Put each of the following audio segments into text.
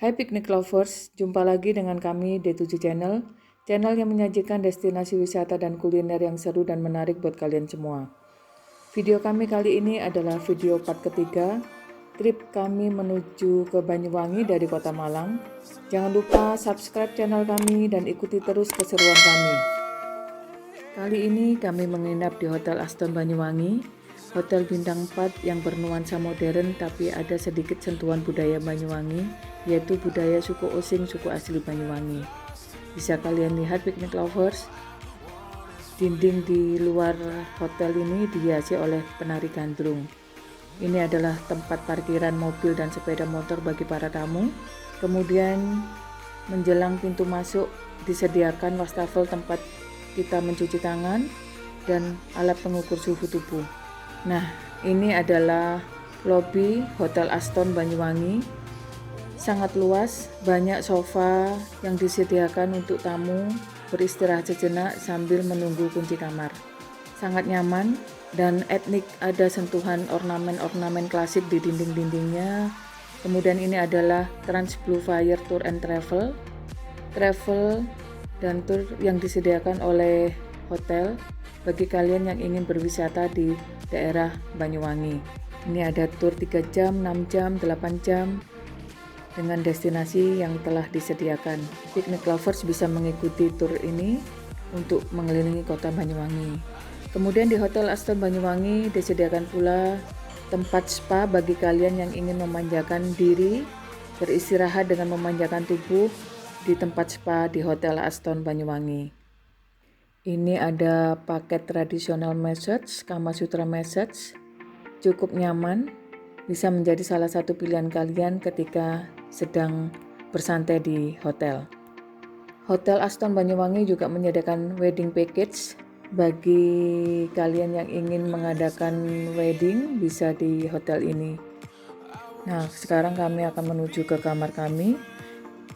Hai Picnic Lovers, jumpa lagi dengan kami D7 Channel, channel yang menyajikan destinasi wisata dan kuliner yang seru dan menarik buat kalian semua. Video kami kali ini adalah video part ketiga, trip kami menuju ke Banyuwangi dari Kota Malang. Jangan lupa subscribe channel kami dan ikuti terus keseruan kami. Kali ini kami menginap di Hotel Aston Banyuwangi, hotel bintang 4 yang bernuansa modern tapi ada sedikit sentuhan budaya Banyuwangi, yaitu budaya suku Osing, suku asli Banyuwangi. Bisa kalian lihat Picnic Lovers, dinding di luar hotel ini dihiasi oleh penari gandrung. Ini adalah tempat parkiran mobil dan sepeda motor bagi para tamu. Kemudian menjelang pintu masuk disediakan wastafel tempat kita mencuci tangan dan alat pengukur suhu tubuh. Nah, ini adalah lobi Hotel Aston Banyuwangi. Sangat luas, banyak sofa yang disediakan untuk tamu beristirahat sejenak sambil menunggu kunci kamar. Sangat nyaman dan etnik, ada sentuhan ornamen-ornamen klasik di dinding-dindingnya. Kemudian ini adalah Trans Blue Fire Tour and Travel dan tour yang disediakan oleh hotel bagi kalian yang ingin berwisata di daerah Banyuwangi. Ini ada tour 3 jam, 6 jam, 8 jam dengan destinasi yang telah disediakan. Picnic Lovers bisa mengikuti tour ini untuk mengelilingi kota Banyuwangi. Kemudian di Hotel Aston Banyuwangi disediakan pula tempat spa bagi kalian yang ingin memanjakan diri, beristirahat dengan memanjakan tubuh di tempat spa di Hotel Aston Banyuwangi. Ini ada paket tradisional massage, Kama Sutra massage, cukup nyaman, bisa menjadi salah satu pilihan kalian ketika sedang bersantai di hotel. Hotel Aston Banyuwangi juga menyediakan wedding package bagi kalian yang ingin mengadakan wedding, bisa di hotel ini. Nah, sekarang kami akan menuju ke kamar kami.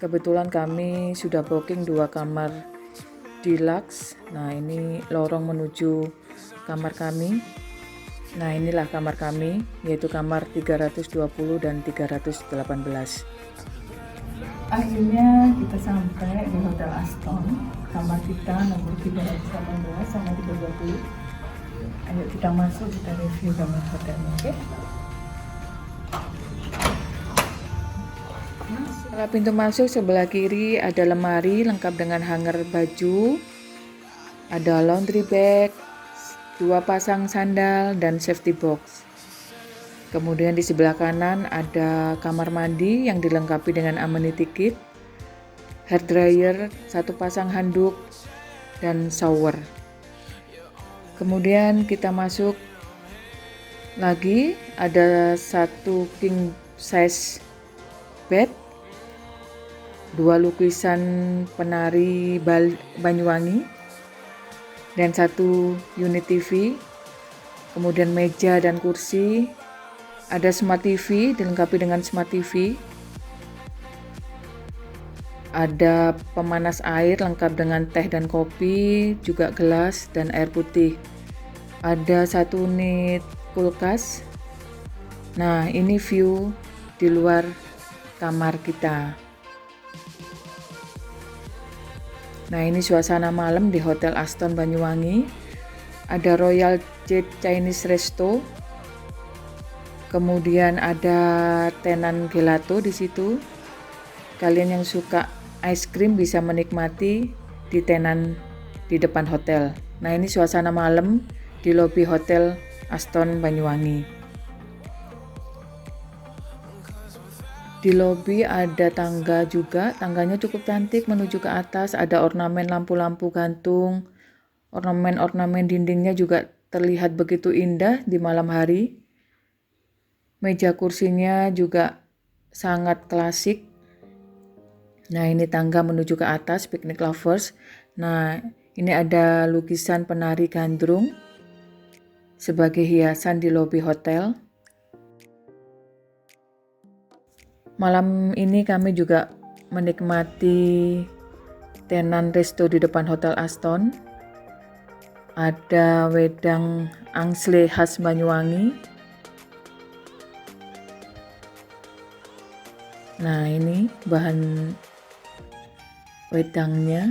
Kebetulan kami sudah booking 2 kamar deluxe. Nah, ini lorong menuju kamar kami. Nah, inilah kamar kami, yaitu kamar 320 dan 318. Akhirnya kita sampai di Hotel Aston. Kamar kita nomor 318 sama 320. Ayo kita masuk, kita review kamar hotelnya, oke? Setelah pintu masuk sebelah kiri ada lemari lengkap dengan hanger baju, ada laundry bag, 2 pasang sandal dan safety box. Kemudian di sebelah kanan ada kamar mandi yang dilengkapi dengan amenity kit, hair dryer, 1 pasang handuk, dan shower. Kemudian kita masuk lagi, ada 1 king size bed, 2 lukisan penari Banyuwangi, dan 1 unit TV, kemudian meja dan kursi, ada smart TV, dilengkapi dengan smart TV, ada pemanas air lengkap dengan teh dan kopi, juga gelas dan air putih, ada 1 unit kulkas. Nah, ini view di luar kamar kita. Nah, ini suasana malam di Hotel Aston Banyuwangi. Ada Royal Jade Chinese Resto. Kemudian ada tenan gelato di situ. Kalian yang suka ice cream bisa menikmati di tenan di depan hotel. Nah, ini suasana malam di lobi Hotel Aston Banyuwangi. Di lobi ada tangga juga, tangganya cukup cantik menuju ke atas, ada ornamen lampu-lampu gantung, ornamen-ornamen dindingnya juga terlihat begitu indah di malam hari. Meja kursinya juga sangat klasik. Nah, ini tangga menuju ke atas Picnic Lovers. Nah, ini ada lukisan penari gandrung sebagai hiasan di lobi hotel. Malam ini kami juga menikmati tenan resto di depan Hotel Aston. Ada wedang angsle khas Banyuwangi. Nah, ini bahan wedangnya.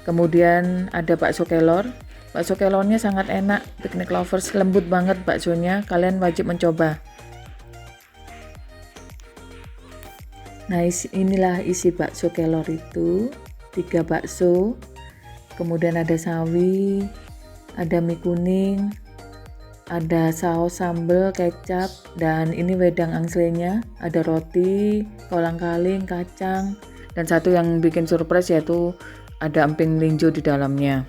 Kemudian ada bakso kelor. Bakso kelornya sangat enak, Picnic Lovers, lembut banget baksonya, kalian wajib mencoba. Nah, inilah isi bakso kelor itu, 3 bakso, kemudian ada sawi, ada mie kuning, ada saus sambal, kecap, dan ini wedang angslenya, ada roti, kolang-kaling, kacang, dan satu yang bikin surprise yaitu ada emping linjo di dalamnya.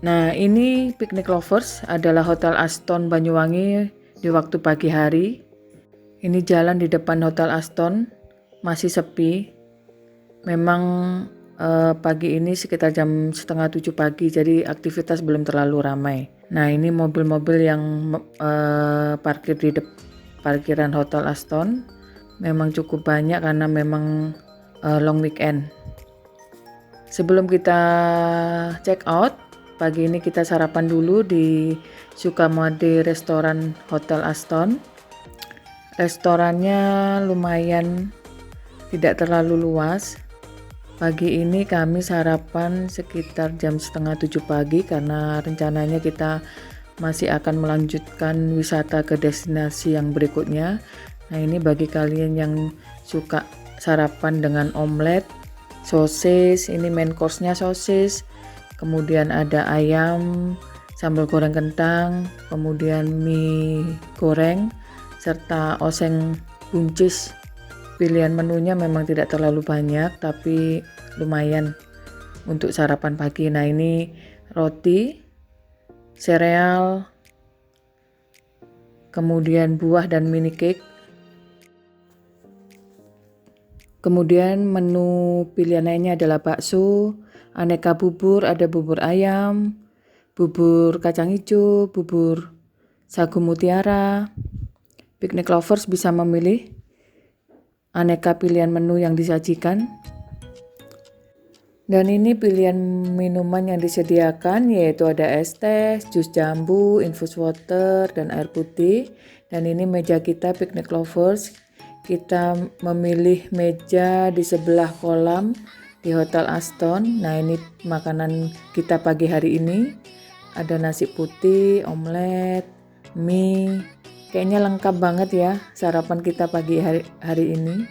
Nah, ini Picnic Lovers adalah Hotel Aston Banyuwangi di waktu pagi hari. Ini jalan di depan Hotel Aston, masih sepi. Memang pagi ini sekitar jam 6:30 pagi, jadi aktivitas belum terlalu ramai. Nah, ini mobil-mobil yang parkir di parkiran Hotel Aston. Memang cukup banyak karena memang long weekend. Sebelum kita check out, pagi ini kita sarapan dulu di Sukamode Restoran Hotel Aston. Restorannya lumayan tidak terlalu luas. Pagi ini kami sarapan sekitar jam 6:30 pagi karena rencananya kita masih akan melanjutkan wisata ke destinasi yang berikutnya. Nah, ini bagi kalian yang suka sarapan dengan omelet, sosis, ini main course-nya sosis. Kemudian ada ayam, sambal goreng kentang, kemudian mie goreng, serta oseng buncis. Pilihan menunya memang tidak terlalu banyak, tapi lumayan untuk sarapan pagi. Nah, ini roti, sereal, kemudian buah dan mini cake. Kemudian menu pilihan lainnya adalah bakso, aneka bubur, ada bubur ayam, bubur kacang hijau, bubur sagu mutiara. Picnic Lovers bisa memilih aneka pilihan menu yang disajikan. Dan ini pilihan minuman yang disediakan, yaitu ada es teh, jus jambu, infus water, dan air putih. Dan ini meja kita Picnic Lovers. Kita memilih meja di sebelah kolam di Hotel Aston. Nah, ini makanan kita pagi hari ini. Ada nasi putih, omelet, mie. Kayaknya lengkap banget ya sarapan kita pagi hari ini.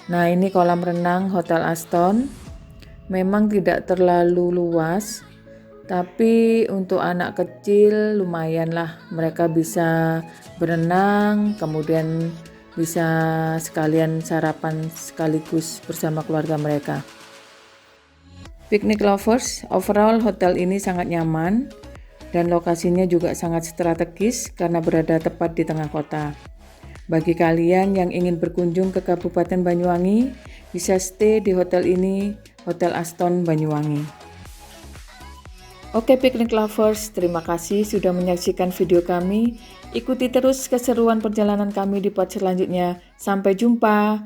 Nah, ini kolam renang Hotel Aston. Memang tidak terlalu luas, tapi untuk anak kecil lumayan lah. Mereka bisa berenang, kemudian bisa sekalian sarapan sekaligus bersama keluarga mereka. Picnic Lovers, overall hotel ini sangat nyaman dan lokasinya juga sangat strategis karena berada tepat di tengah kota. Bagi kalian yang ingin berkunjung ke Kabupaten Banyuwangi, bisa stay di hotel ini, Hotel Aston Banyuwangi. Oke Picnic Lovers, terima kasih sudah menyaksikan video kami. Ikuti terus keseruan perjalanan kami di part selanjutnya. Sampai jumpa.